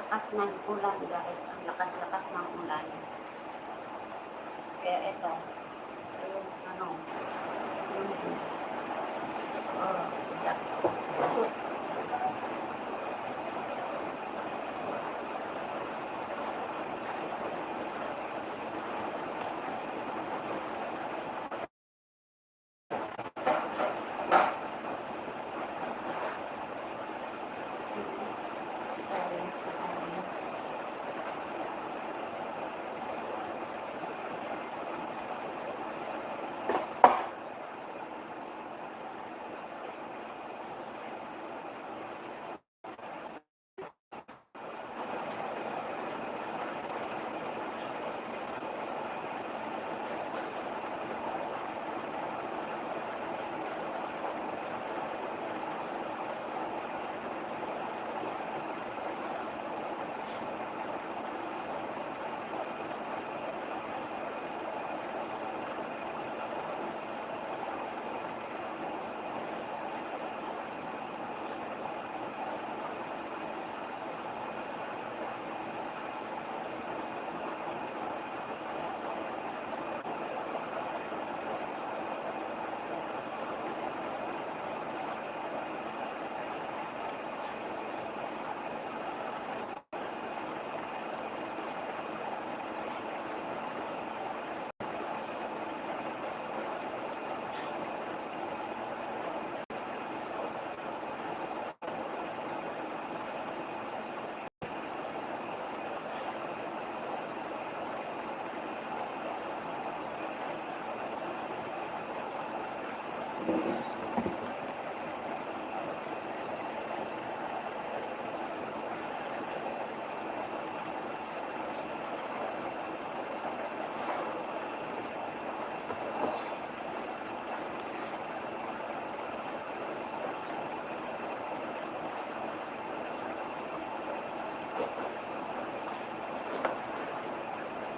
Lakas ng ulan guys, ang lakas-lakas ng ulan. Kaya ito, yung ano, yung, oh,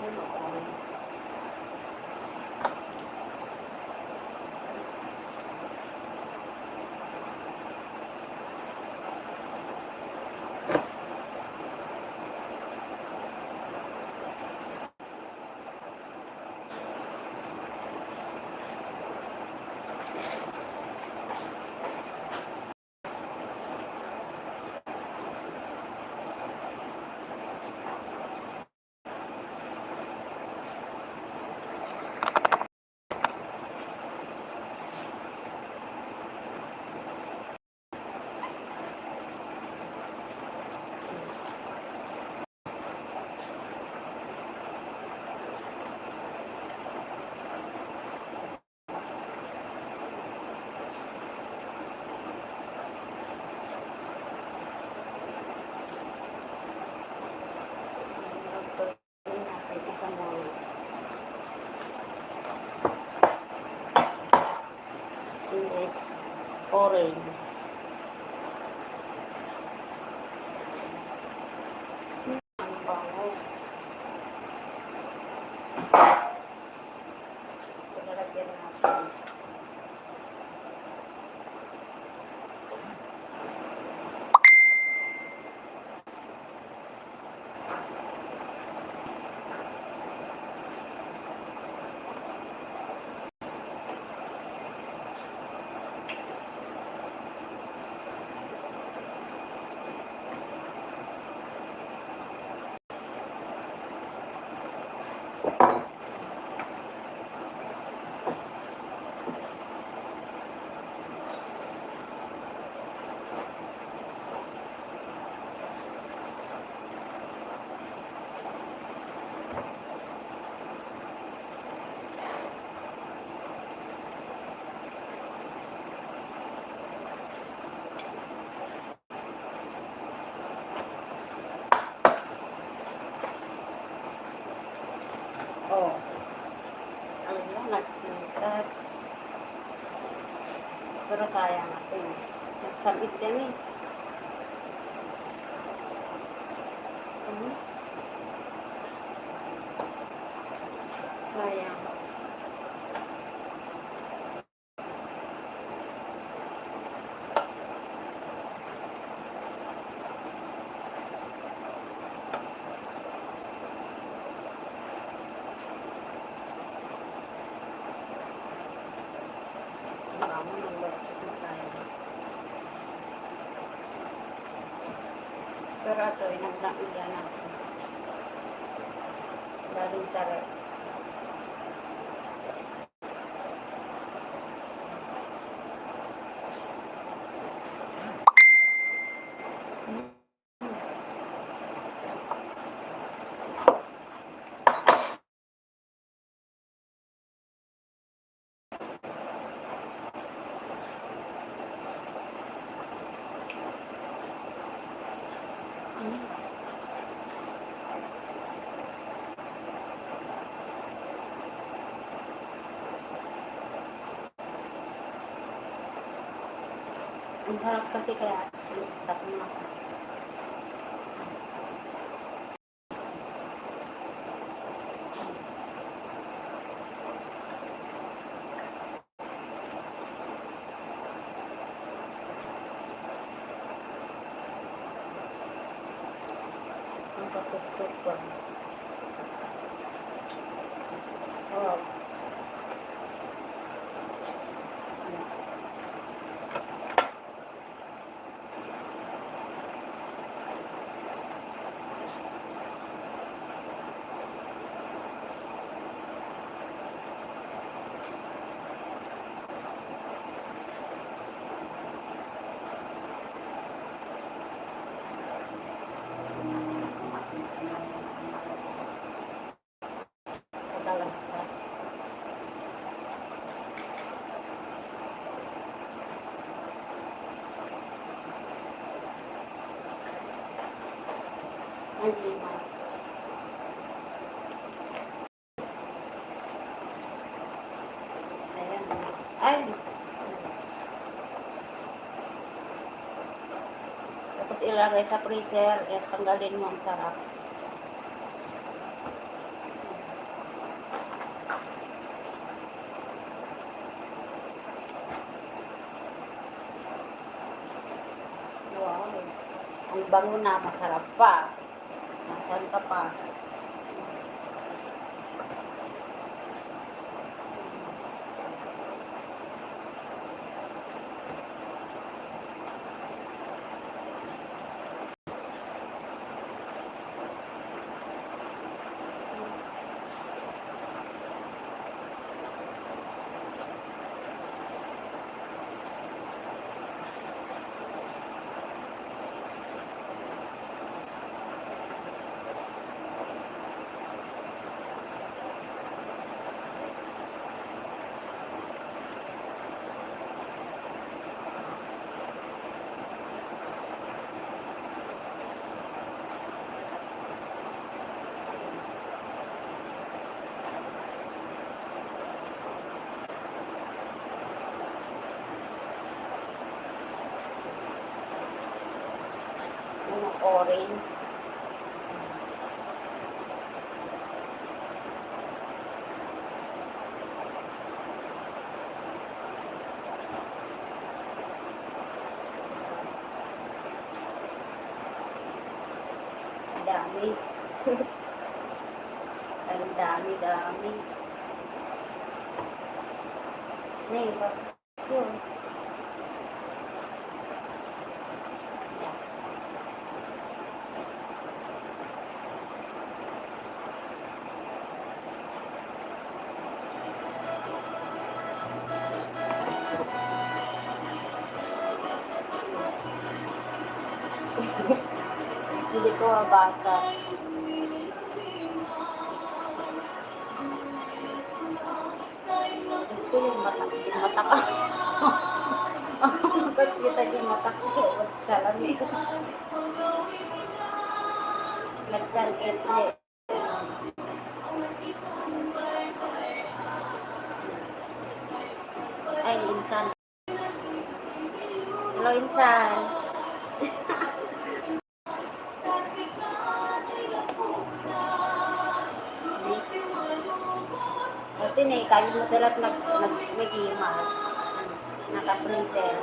Yellow orange. Gawin natin isang muna. Is orange. Ang bango. Lalagyan natin. Oh, alam mo, nagpintas. Pero sayang natin. Nagsabit yan eh. Sayang. Bango ng bagsak na tayo. Pero ito ay nagdanas. Galing sa rep. Ang harap kasi kaya yung stop mo. Ang katutok ko. Oh. Ay, tapos ilagay sa freezer, tanggalin mo, ang sarap. Wow. Ang bango na, masarap pa. Nasaan ka pa? Yung orange. Dami. Ang dami-dami. Nay, yun. Yeah. Hindi ko mabasa. Gusto yung mata ka. Ba't kita yung mata ko? Ba't salamin? Nagsan etle. Ay, insan. Hello, insan. Ito na, kanin mo talat nag-imas. Naka-printer.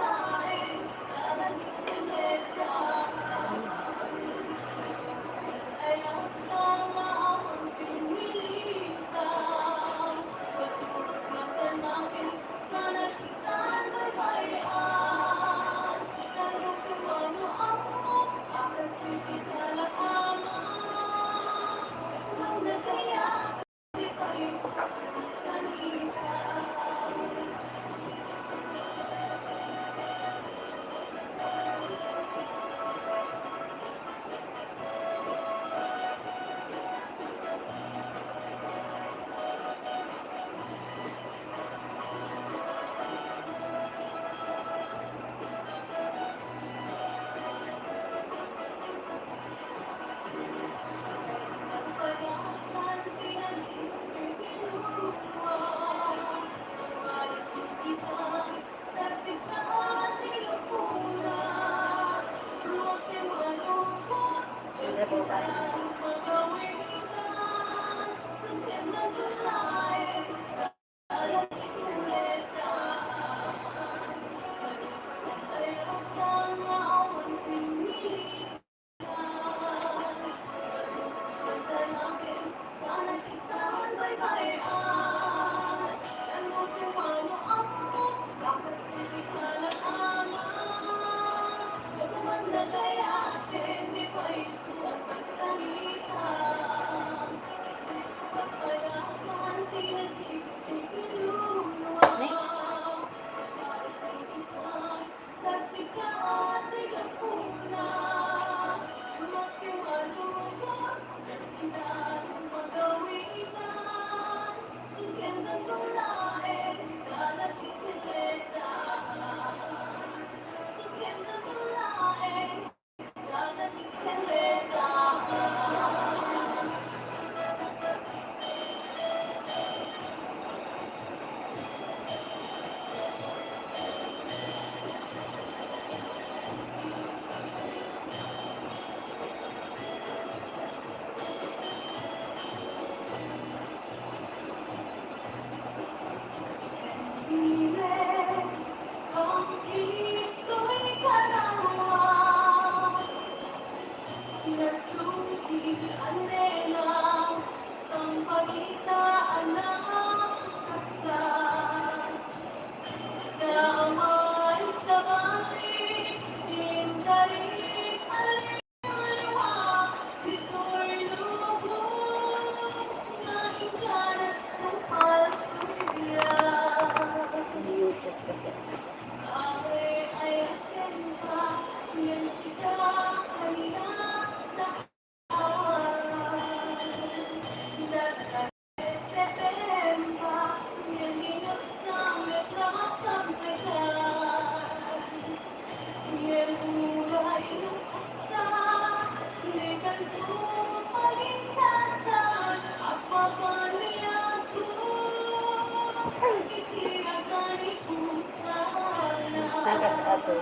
Nakakatabi.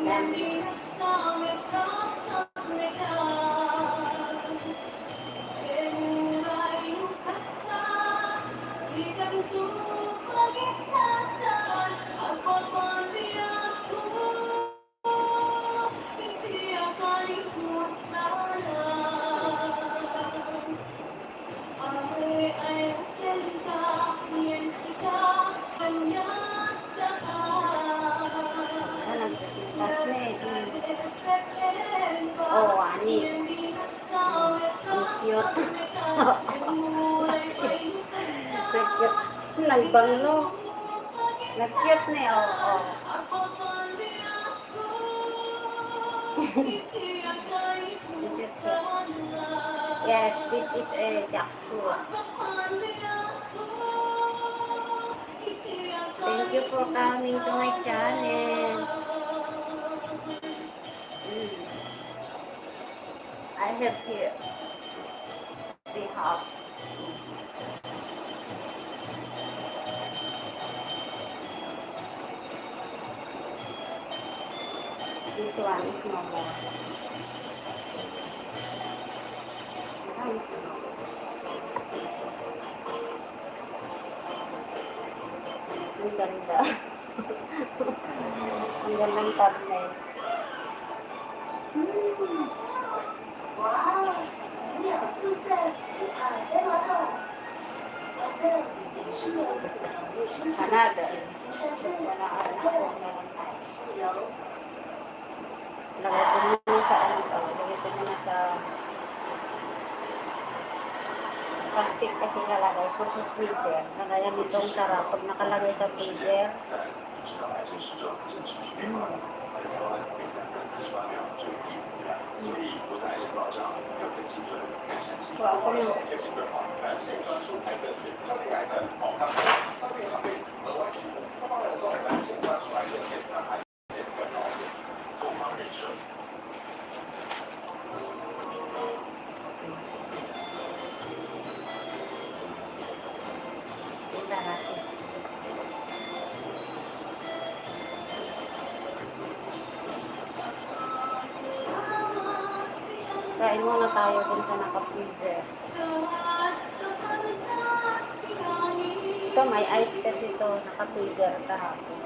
Dami. Oh, ani. Ang cute. Nag-cute. Nagbanglo. Nag-cute na oh. Oh. Yes, this is a jackfruit. Thank you for coming to my channel. I have here the half. This one is no more. Nice. Ang ganda. Ang gandang thumbnail. Wow! 你好出色！谁来到？白色已经是有四层卫生纸，全新上市，白色百事油。Lagay ko muna sa ano to. Lagay ko muna sa plastic kasi lalagay ko sa freezer. Nagayan itong sarap pag nakalagay sa freezer. Wow, ako yung tingnan natin. Kain muna tayo dun sa naka-freezer. Ito, may ice kasi ito. Naka-freezer kahapon.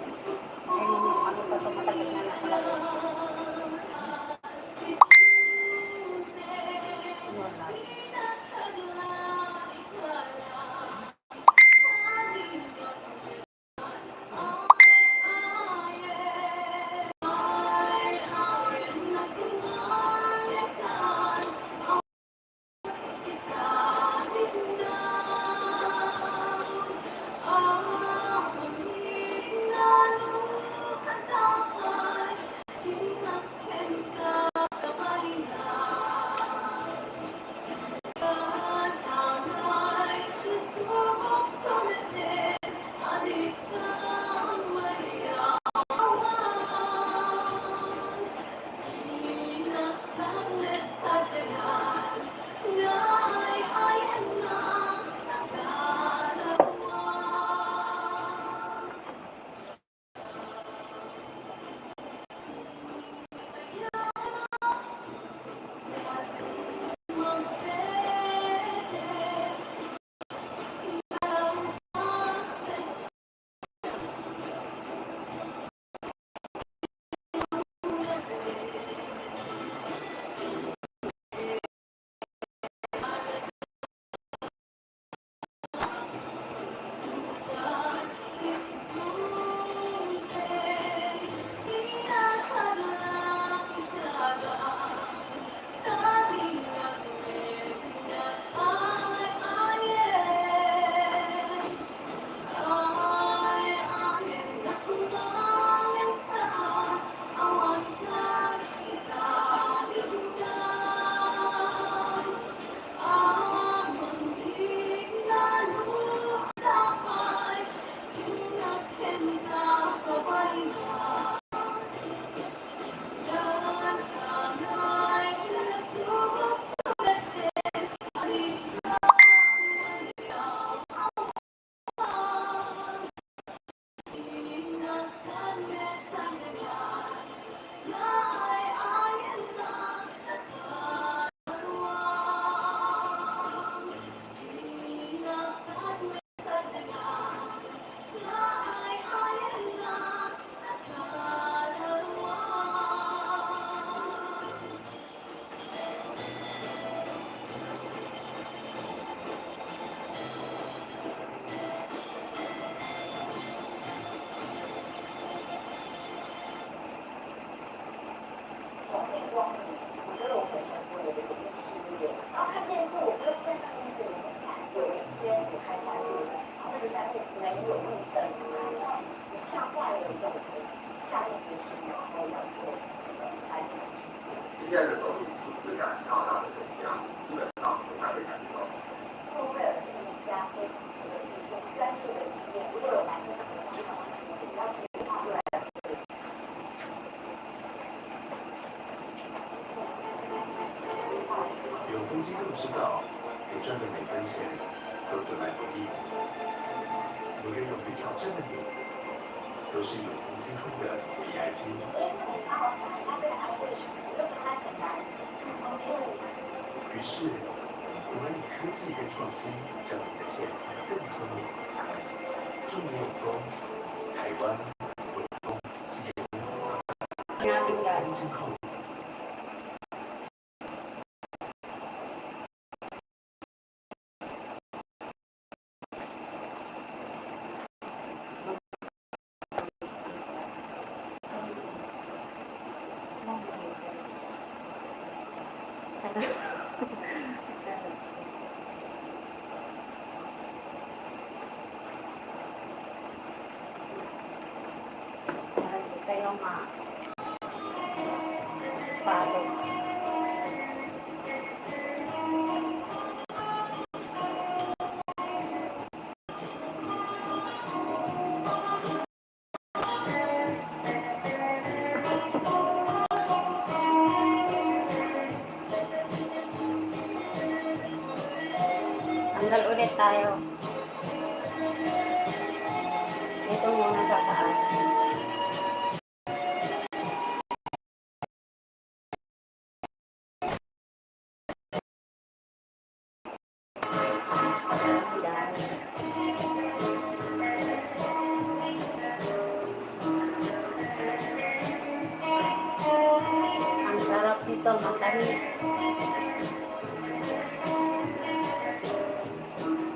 Ayun, ano pa ito matagal na nakalagay. Wala. 接下来的手术初次感大大的增加，基本上不太会感觉到。诺贝尔这个名家非常的用专业的理念，如果有男生的话，比较可以画出来。有风机构知道，你赚的每分钱都得来不易。每个勇于挑战的你，都是有风今后的 VIP。于是，我们以科技跟创新，让你的钱更聪明。祝你有风，台湾有风，Namin guys. 风今后。Sarap. Marami kayong follow. Tanggal ulit tayo. Dito muna sa taas. Dami. Ang sarap nito, matamis.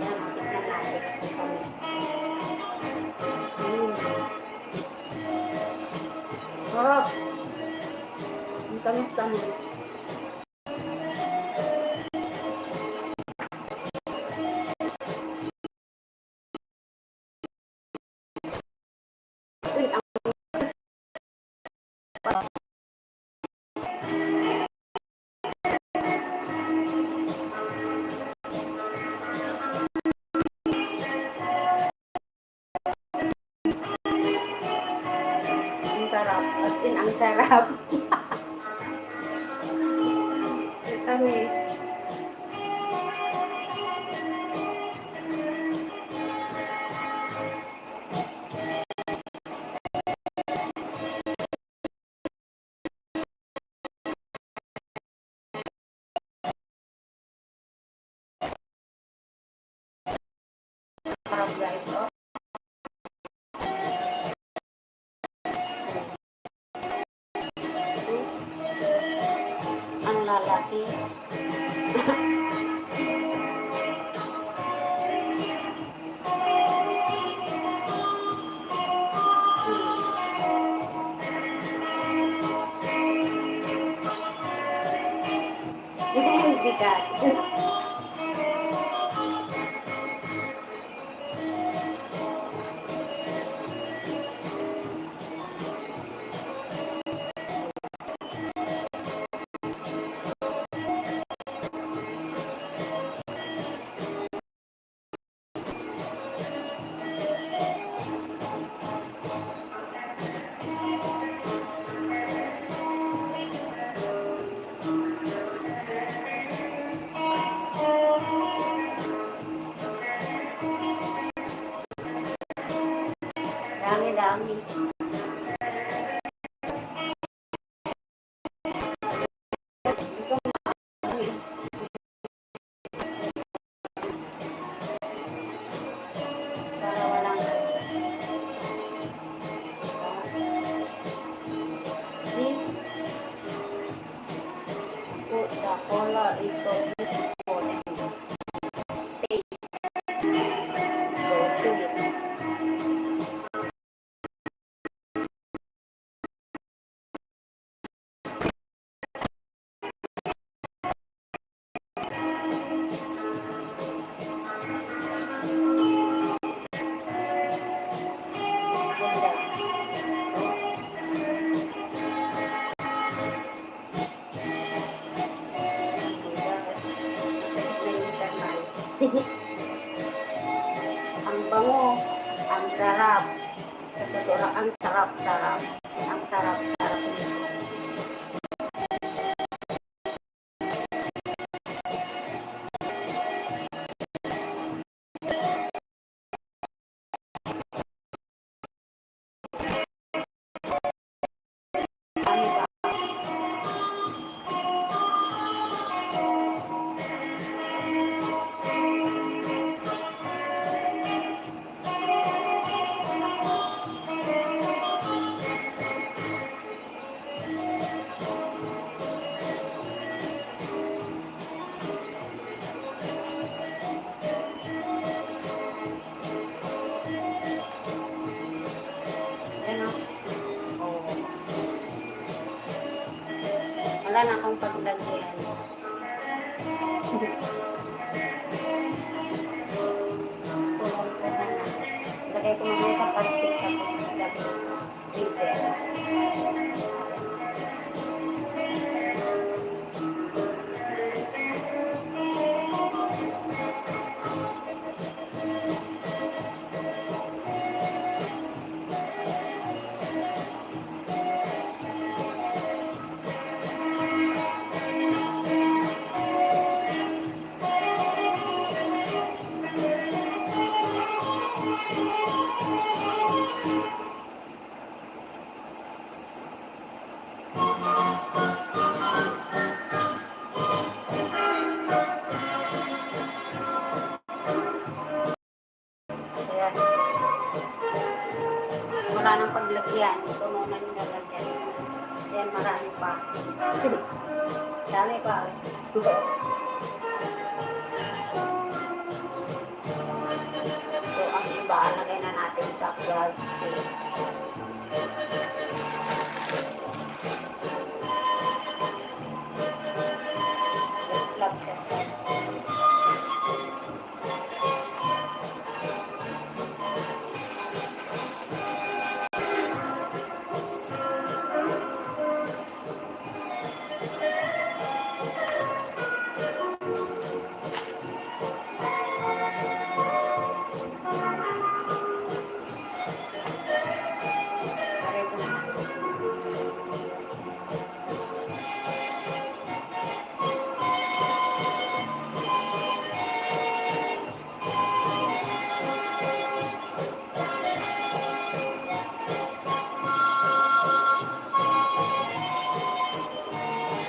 Yan, tignan natin. Matamis. Sarap. Ang tamis-tamis. Uy, ang sarap. As in, ang sarap. Ang tamis. Sarap guys, oh. Ang lalaki. Bigat. Dami-dami. Para walang see? Oh, the color is so beautiful and taste so sweet. Ang bango, ang sarap. Sa totoo lang, ang sarap-sarap. Ang sarap-sarap nito. Ano ba? Ano? Oh. Wala na akong paglagyan. Tulog ko na na. Lagay ko muna sa plastic tapos lagay sa freezer. Ayan. Wala nang paglagyan. Ito muna yung nalagyan. Ayan, marami pa. Dami pa. So, ang iba, lagay na natin sa plastic. Plastic.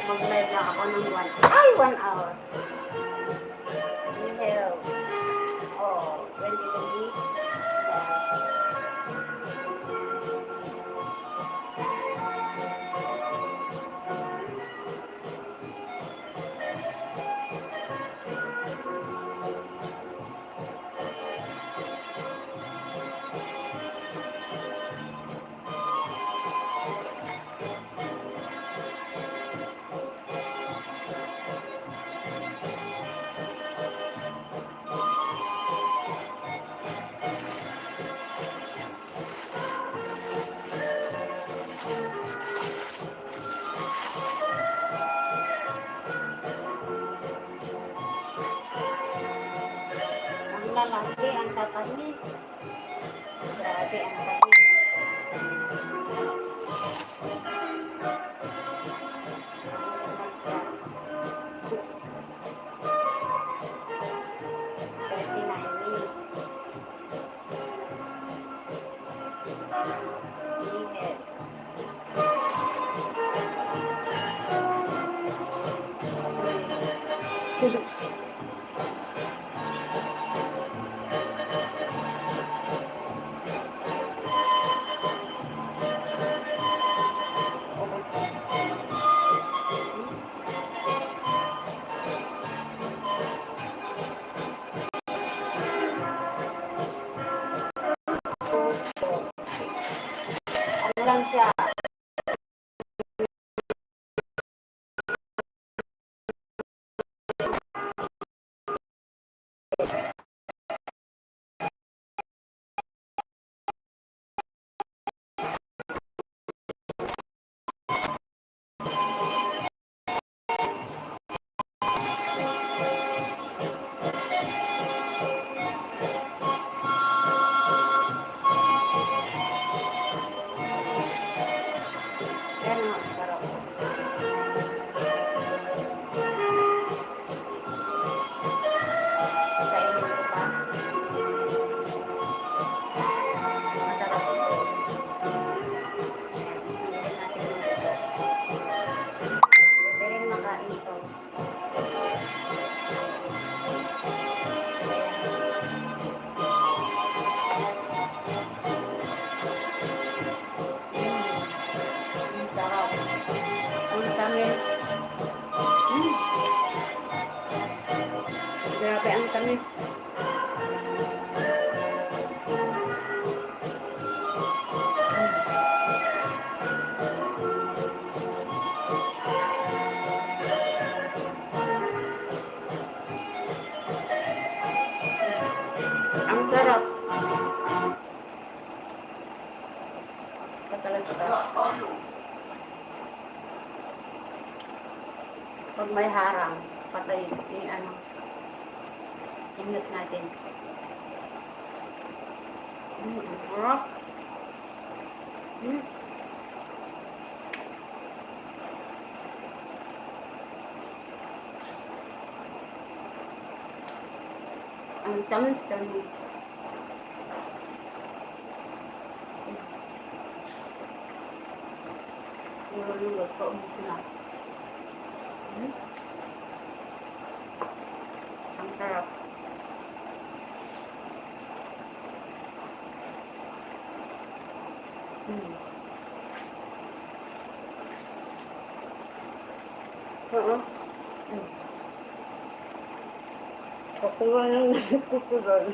Mag-live lang ako ng 1 hour. Inhale. Oh, 20 minutes. Ang lalaki, ang tatamis. Grabe, ang tamis. Ano lang siya? Grabe ang tamis. Ang sarap. Katalas ka. Pag may harang, patay yung ano. I-mute natin. Sarap. Ang tamis siya. Lululot ko, umis na. Ang sarap. Oo. Kakuha ng kukulan.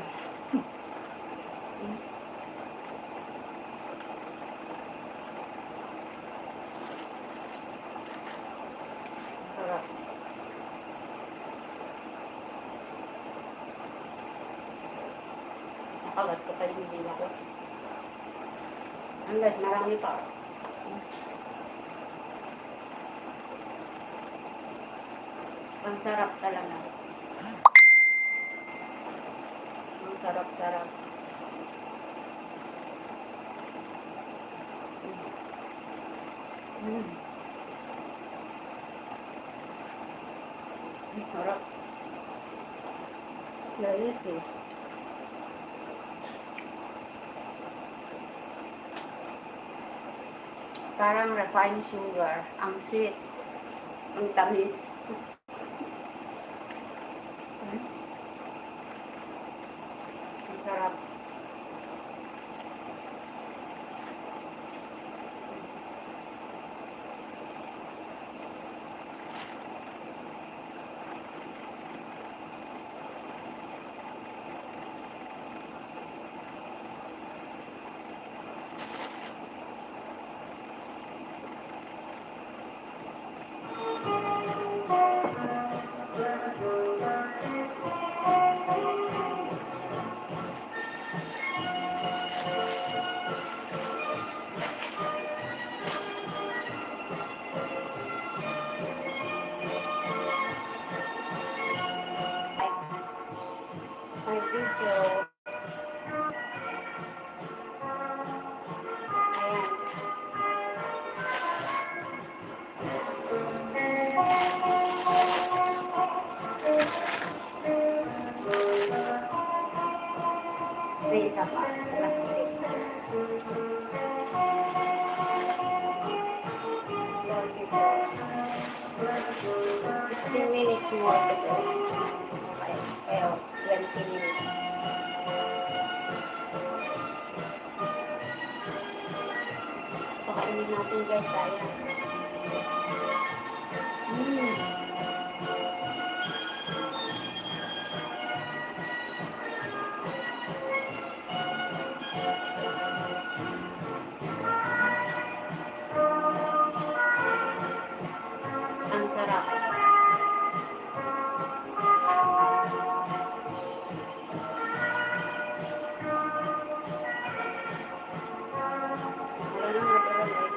Sarap. Nakagat ko kayo hindi ako. Unless marami pa. Ang sarap talaga. Ang sarap-sarap. Ang sarap. Delicious. Parang refined sugar. Ang sweet. Ang tamis. Ang sarap. My video. Ayan. May isa pa. Plastic. 15 minutes more to go. Okay. Pero 20 minutes. Pakainin natin guys. Ayan. Ang sarap. Wala nang natira guys.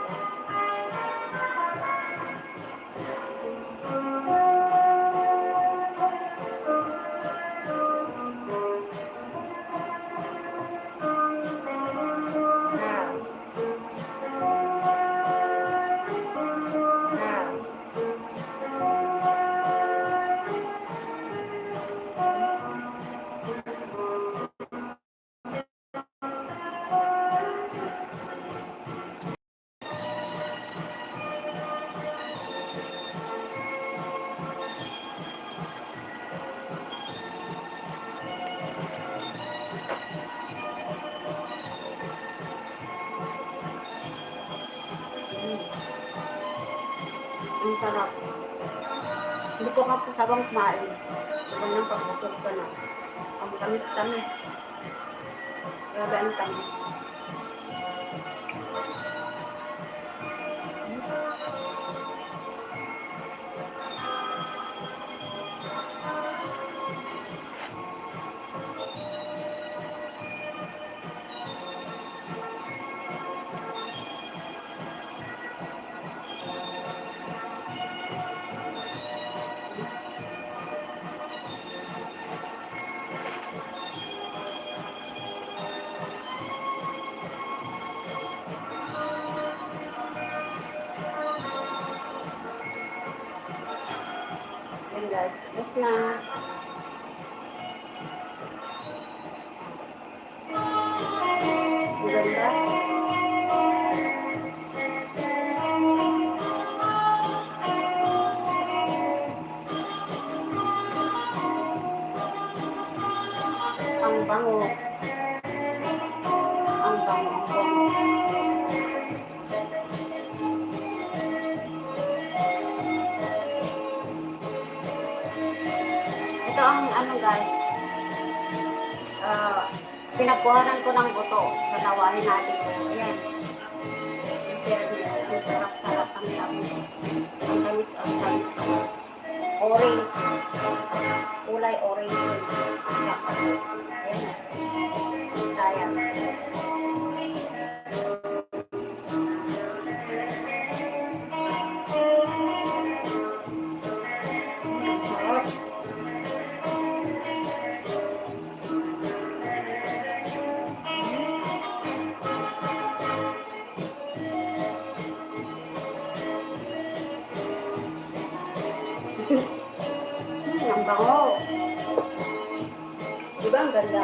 Ang sarap. Hindi ko kapos habang kumain. Ganun pag-usok ka na. Ang tamis-tamis. Grabe ang tamis. Yan guys, tapos na. Ang ganda. Ang bango. Ang bango. Ang bango. Ito ang ano guys, pinapuhanan ko ng buto. Panawahin natin ko. Ayan. Ang sarap-sarap ang tamis. Ang tamis, ang tamis. Orange. Kulay orange. Ayan. Sayang. Sarap. Ang bango. Diba ang ganda?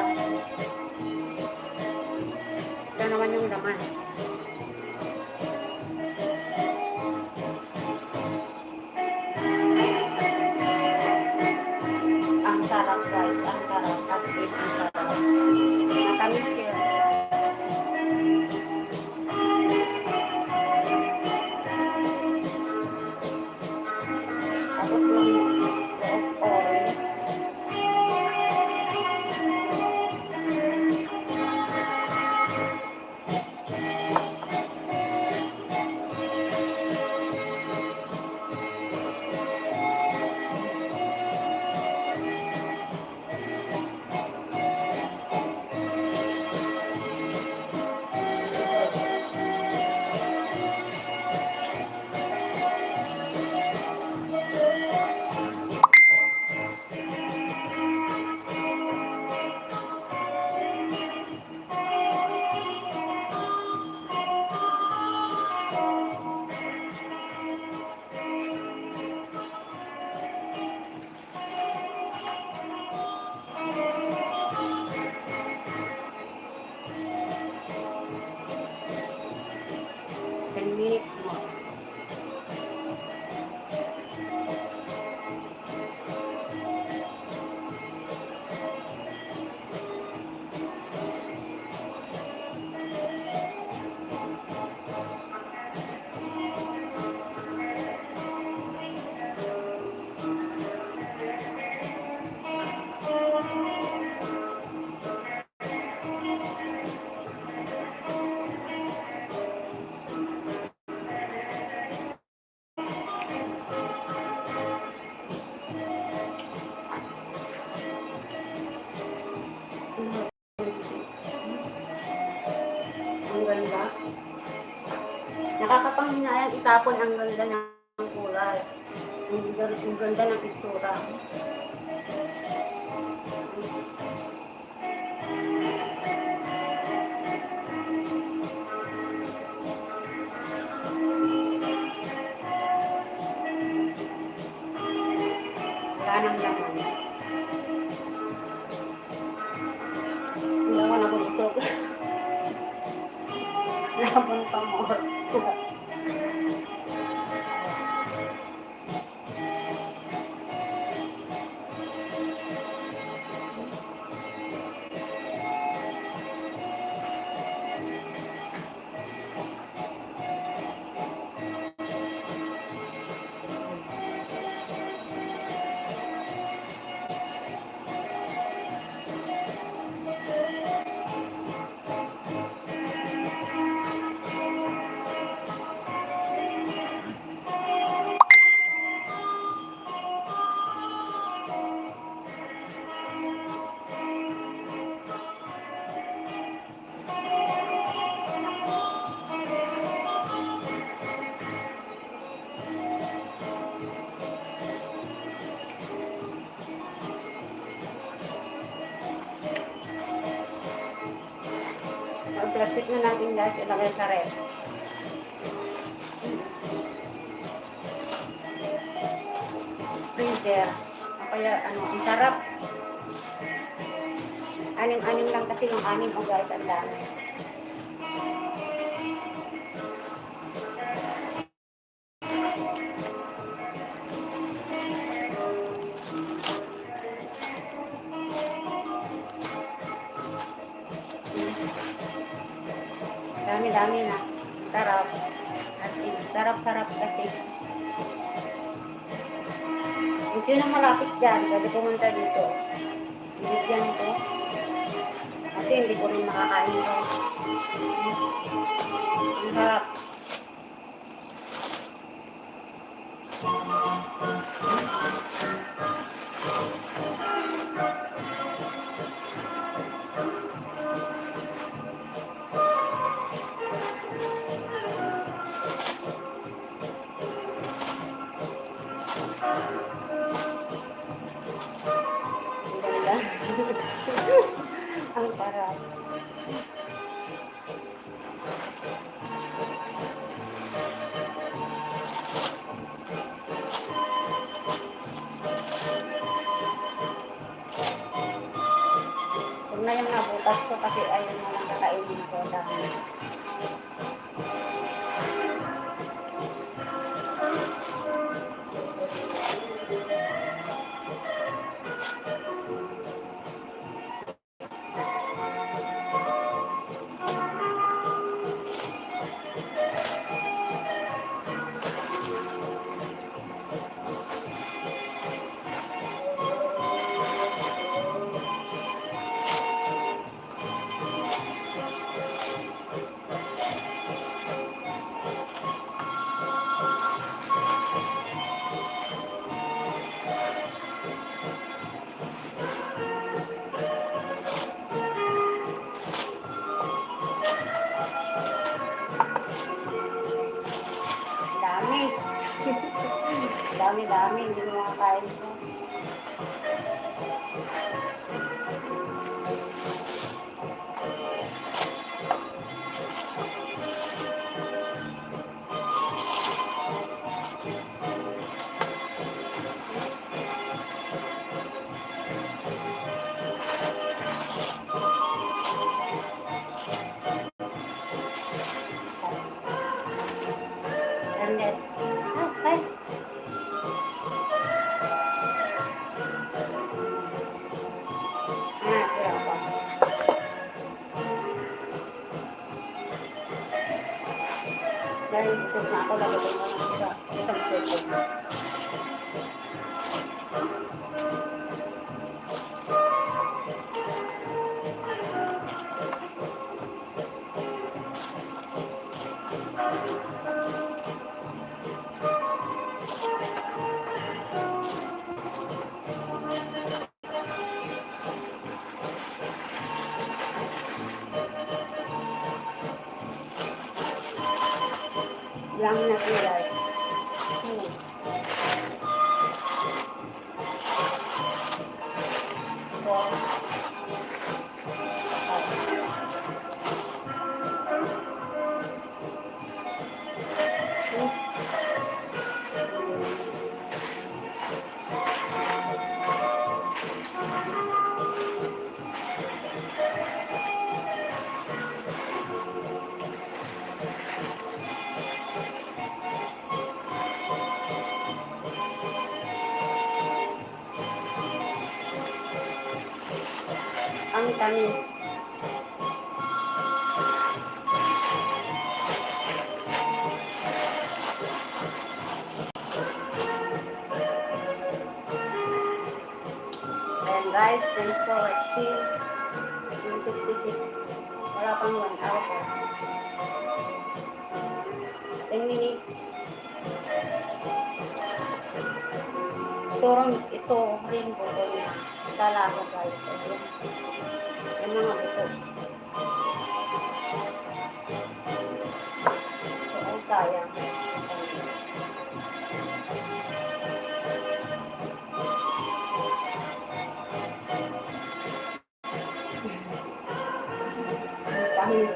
Ito naman yung laman. Ang sarap guys. Ang sarap. Kasi ang sarap. Matamis yun. Tapos yung orange. Minutes more. Ang ganda. Nakakapanghinayang itapon ang ganda ng kulay. Ang ganda ng itsura. Wala nang laman. Hindi ako nabusog. Laban pa more. plastic na natin guys, ilagay sa ref. Freezer. Kaya ano, ang sarap. Anim-anim lang kasi yung anim o guys, ang dami. Dami-dami na. Sarap. At sarap-sarap kasi. Kung sino malapit dyan, pwede pumunta dito. Bigyan ko. Kasi hindi ko rin makakain ito. Ang sarap. Ang ganda. Ang sarap. Huwag na yung nabutas ko kasi ayun na lang kakainin ko. Dami. Dami. Dami-dami. Hindi ko makakain ito. Ernest. Ay. Kaya ako. Dahil ito na ako, lalo ko na isang second. Lang na kulay. Ang tamis. Ayan guys, thanks for watching. 56. Wala pang 1 hour po. 10 minutes. Ito rin po niya. Lalago guys. Yan mga ito. So, ang sayang. Tamis.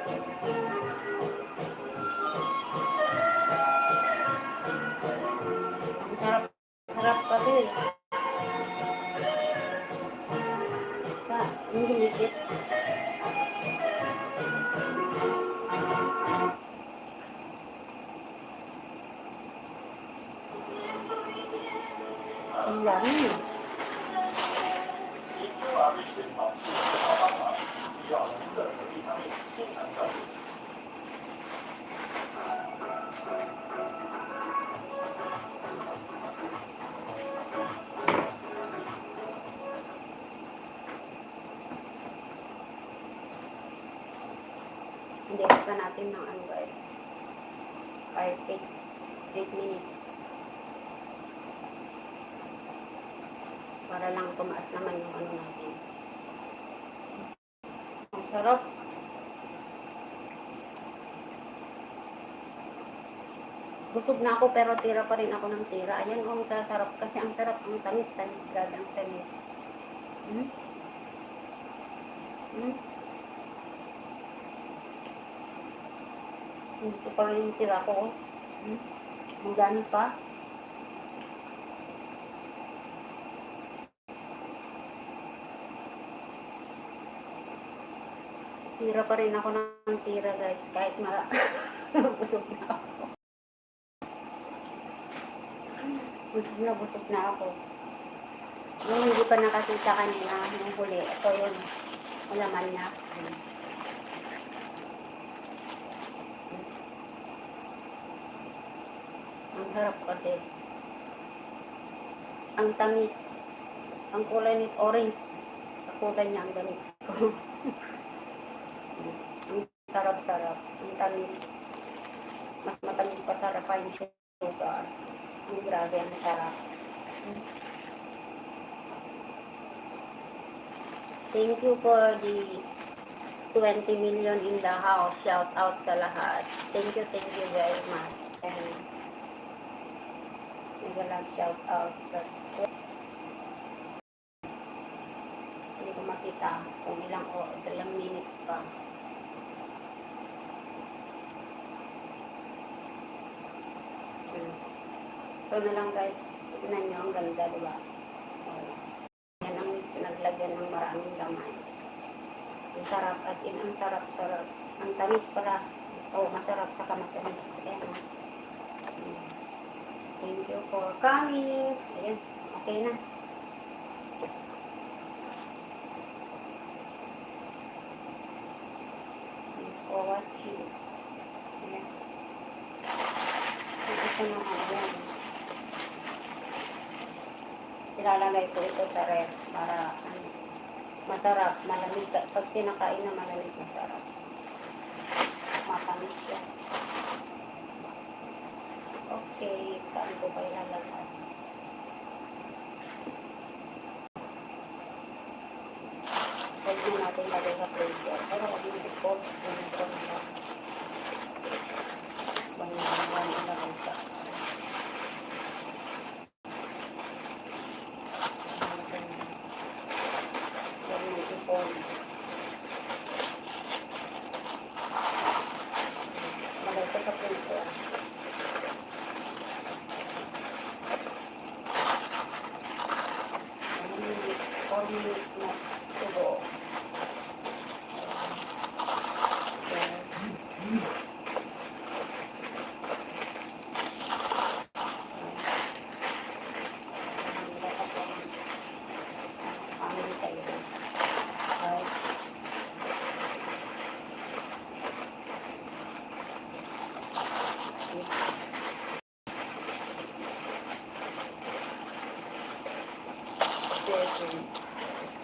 Yung humigit. Ang dami. 以猪而为水保是有效方法，主要能色和维他命经常效果。 Hindi pa natin ng ano guys. 8 minutes. Para lang tumaas naman yung ano natin. Ang sarap. Busog na ako pero tira pa rin ako ng tira. Ayan ang sasarap kasi ang sarap, ang tamis-tamis, grabe ang tamis. Hmm? Hmm? Ito pa rin yung tira ko. Hmm? Ang dami pa. Tira pa rin ako ng tira guys. Kahit busog na ako. Busog na ako. Yung hindi pa nakakita kanina, yung huli. Ito yun. Malaman na. Ang harap kasi. Ang tamis. Ang kulay ni orange. Ang kulay niya ang damit ko. Ang sarap-sarap. Ang tamis. Mas matamis pa sa refined sugar. Ang grabe, ang sarap. Thank you for the 20 million in the house. Shout out sa lahat. Thank you very much. And nagalag shout out sa hindi ko makita kung ilang minutes pa. Ito na lang guys. Tignan nyo, ang ganda, diba? Yan ang naglagyan ng maraming laman. Ang sarap, as in, ang sarap-sarap. Ang tamis pala. Ito, masarap sa matamis. Ayan. Thank you for coming. Ayan, okay na. Thanks for watching. Ayan. Ito naman, ayan. Ilalagay ko ito sa ref para masarap, malamig. Pag pinakain na malamig, masarap. Matamis siya. Okay, saan ko ba ilalagay? Pwede na natin lagay sa freezer. Pero huwag yung default. Ganito na lang. Banyan ilagay sa. Lagay ko sa freezer. 4 minutes na tubo.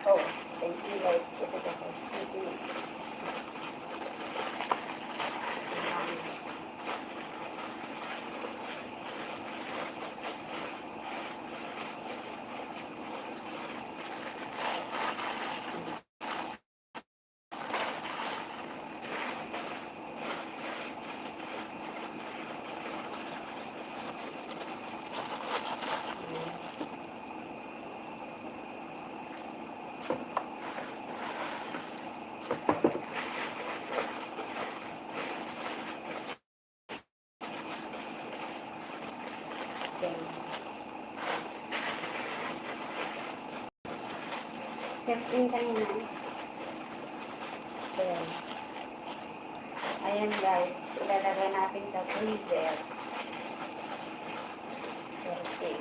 Oh, thank you guys. Thank you. Okay. 15 tayo na. freezer. Ayan guys, ilalagay natin sa freezer. Okay.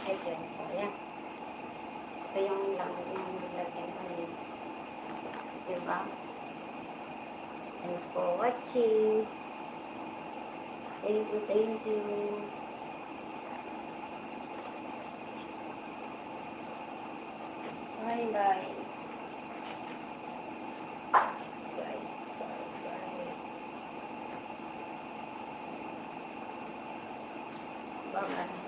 Ito. Ayan. Ito yung lang yung naglagyan ko yun. Diba? Thanks for watching. Thank you, thank you. Bye bye. Guys, bye bye. Bye bye.